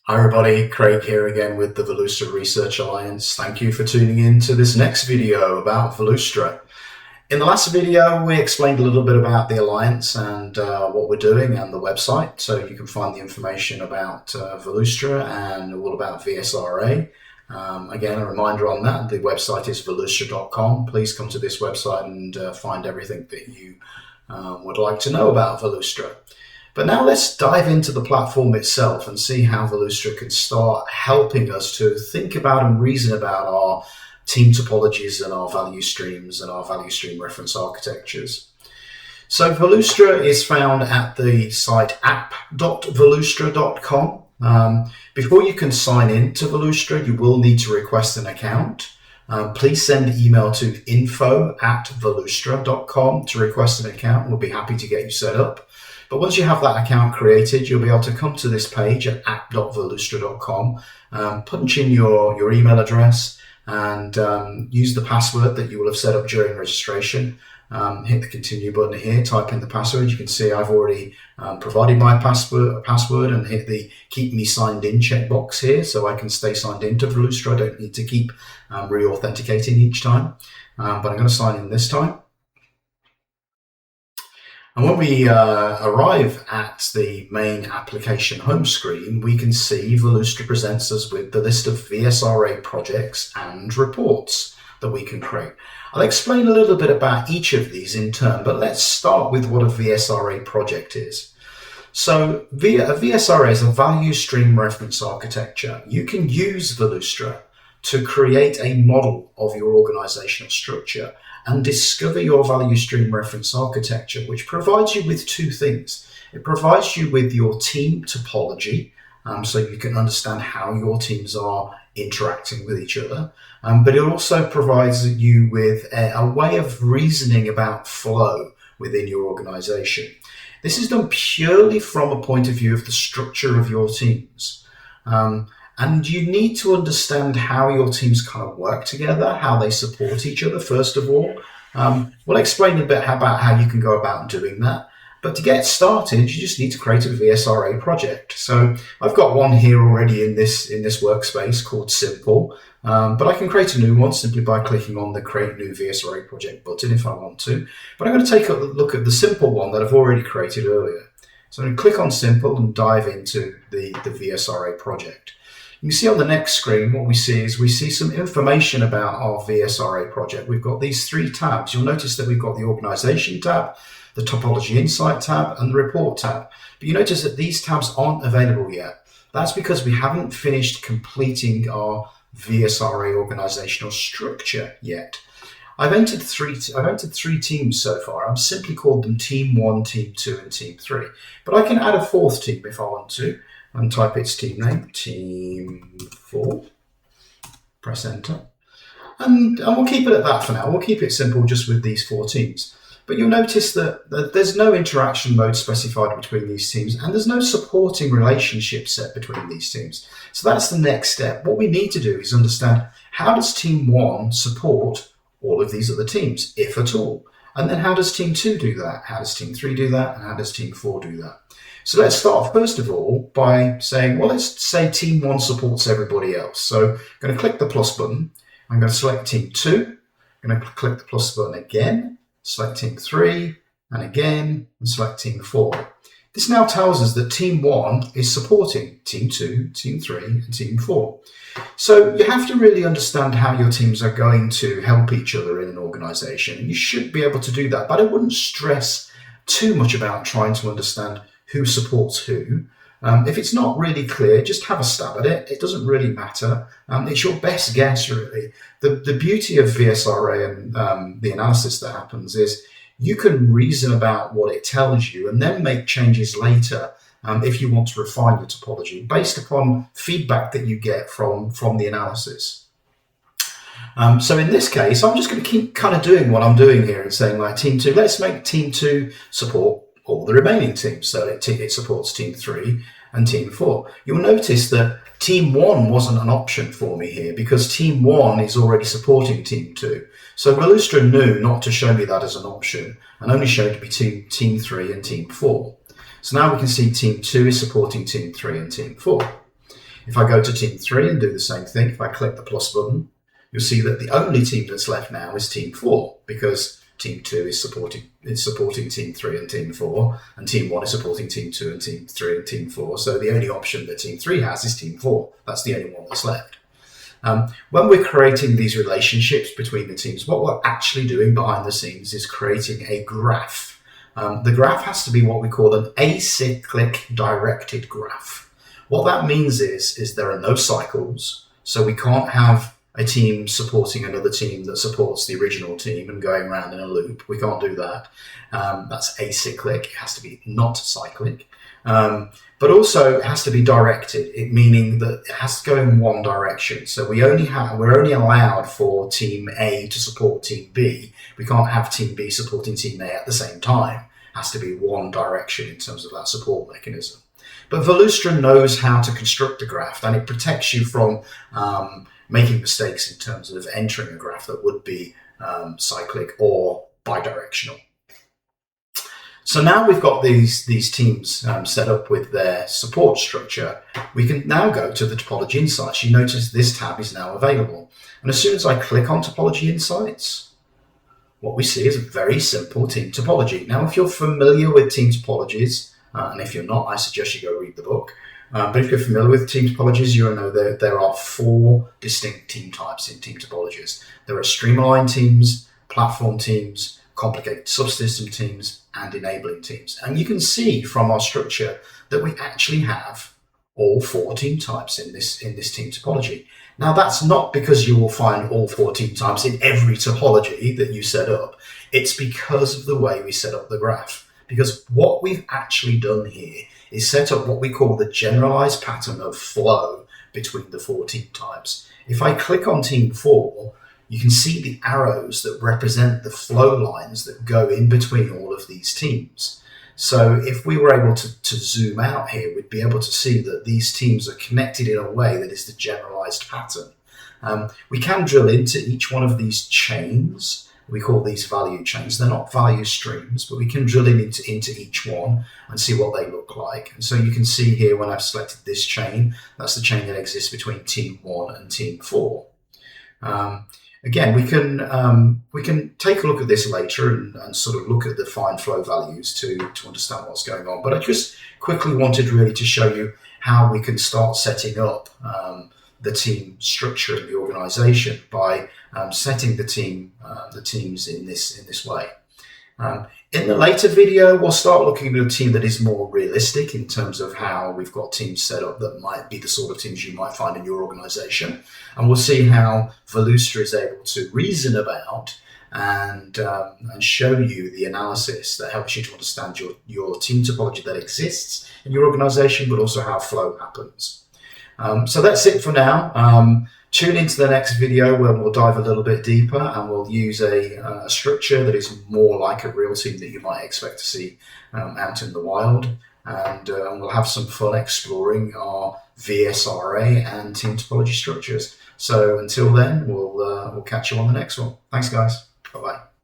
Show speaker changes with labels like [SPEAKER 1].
[SPEAKER 1] Hi everybody, Craig here again with the Valustra Research Alliance. Thank you for tuning in to this next video about Valustra. In the last video, we explained a little bit about the Alliance and what we're doing and the website. So you can find the information about Valustra and all about VSRA. Again, a reminder on that, the website is valustra.com. Please come to this website and find everything that you would like to know about Valustra. But now let's dive into the platform itself and see how Valustra can start helping us to think about and reason about our team topologies and our value streams and our value stream reference architectures. So Valustra is found at the site app.valustra.com. Before you can sign in to Valustra, you will need to request an account. Please send email to info@valustra.com to request an account. We'll be happy to get you set up. But once you have that account created, you'll be able to come to this page at app.valustra.com, punch in your email address and use the password that you will have set up during registration. Hit the continue button here, type in the password. You can see I've already provided my password and hit the keep me signed in checkbox here so I can stay signed into Valustra. I don't need to keep re-authenticating each time, but I'm going to sign in this time. And when we arrive at the main application home screen, we can see Valustra presents us with the list of VSRA projects and reports that we can create. I'll explain a little bit about each of these in turn, but let's start with what a VSRA project is. So a VSRA is a value stream reference architecture. You can use Valustra to create a model of your organizational structure and discover your value stream reference architecture, which provides you with two things. It provides you with your team topology, so you can understand how your teams are interacting with each other, but it also provides you with a way of reasoning about flow within your organization. This is done purely from a point of view of the structure of your teams. And you need to understand how your teams kind of work together, how they support each other, first of all. We'll explain a bit about how you can go about doing that. But to get started, you just need to create a VSRA project. So I've got one here already in this workspace called Simple, but I can create a new one simply by clicking on the Create New VSRA Project button if I want to. But I'm going to take a look at the Simple one that I've already created earlier. So I'm going to click on Simple and dive into the VSRA project. You can see on the next screen what we see some information about our VSRA project. We've got these three tabs. You'll notice that we've got the Organization tab, the Topology Insight tab, and the Report tab. But you notice that these tabs aren't available yet. That's because we haven't finished completing our VSRA organizational structure yet. I've entered three teams so far. I've simply called them Team 1, Team 2, and Team 3. But I can add a fourth team if I want to. And type its team name, Team 4, press enter. And we'll keep it at that for now. We'll keep it simple just with these four teams. But you'll notice that there's no interaction mode specified between these teams and there's no supporting relationship set between these teams. So that's the next step. What we need to do is understand how does Team 1 support all of these other teams, if at all? And then how does Team 2 do that? How does Team 3 do that? And how does Team 4 do that? So let's start first of all by saying, well, let's say Team 1 supports everybody else. So I'm going to click the plus button. I'm going to select Team 2. I'm going to click the plus button again, select Team 3, and again, and select Team 4. This now tells us that Team 1 is supporting Team 2, Team 3, and Team 4. So you have to really understand how your teams are going to help each other in an organization. And you should be able to do that, but I wouldn't stress too much about trying to understand who supports who. If it's not really clear, just have a stab at it. It doesn't really matter. It's your best guess, really. The beauty of VSRA and the analysis that happens is you can reason about what it tells you and then make changes later if you want to refine your topology based upon feedback that you get from the analysis. So in this case, I'm just going to keep kind of doing what I'm doing here and saying like Team 2, let's make Team 2 support all the remaining teams. So it supports Team 3 and Team 4. You'll notice that Team 1 wasn't an option for me here because Team 1 is already supporting Team 2. So Valustra knew not to show me that as an option and only showed me Team 3 and Team 4. So now we can see Team 2 is supporting Team 3 and Team 4. If I go to team 3 and do the same thing, if I click the plus button, you'll see that the only team that's left now is team 4, because team 2 is supporting team 3 and team 4, and team 1 is supporting team 2 and team 3 and team 4. So the only option that team 3 has is team 4. That's the only one that's left. When we're creating these relationships between the teams, what we're actually doing behind the scenes is creating a graph. The graph has to be what we call an acyclic directed graph. What that means is there are no cycles, so we can't have a team supporting another team that supports the original team and going around in a loop. We can't do that. That's acyclic. It has to be not cyclic. But also it has to be directed, meaning that it has to go in one direction. So we're only allowed for team A to support team B. We can't have team B supporting team A at the same time. It has to be one direction in terms of that support mechanism. But Valustra knows how to construct a graph, and it protects you from making mistakes in terms of entering a graph that would be cyclic or bidirectional. So now we've got these teams set up with their support structure. We can now go to the Topology Insights. You notice this tab is now available. And as soon as I click on Topology Insights, what we see is a very simple team topology. Now, if you're familiar with team topologies, and if you're not, I suggest you go read the book. But if you're familiar with team topologies, you'll know that there are 4 distinct team types in team topologies. There are streamlined teams, platform teams, complicated subsystem teams, and enabling teams. And you can see from our structure that we actually have all 4 team types in this team topology. Now, that's not because you will find all 4 team types in every topology that you set up. It's because of the way we set up the graph. Because what we've actually done here is set up what we call the generalized pattern of flow between the 4 team types. If I click on team 4, you can see the arrows that represent the flow lines that go in between all of these teams. So if we were able to zoom out here, we'd be able to see that these teams are connected in a way that is the generalized pattern. We can drill into each one of these chains. We call these value chains. They're not value streams, but we can drill into each one and see what they look like. And so you can see here when I've selected this chain, that's the chain that exists between team 1 and team 4. Again, we can take a look at this later and sort of look at the fine flow values to understand what's going on. But I just quickly wanted really to show you how we can start setting up the team structure in the organization by setting the teams in this way. In the later video, we'll start looking at a team that is more realistic in terms of how we've got teams set up that might be the sort of teams you might find in your organization. And we'll see how Valustra is able to reason about and show you the analysis that helps you to understand your team topology that exists in your organization, but also how flow happens. So that's it for now. Tune into the next video where we'll dive a little bit deeper and we'll use a structure that is more like a real team that you might expect to see out in the wild. And we'll have some fun exploring our VSRA and team topology structures. So until then, we'll catch you on the next one. Thanks, guys. Bye-bye.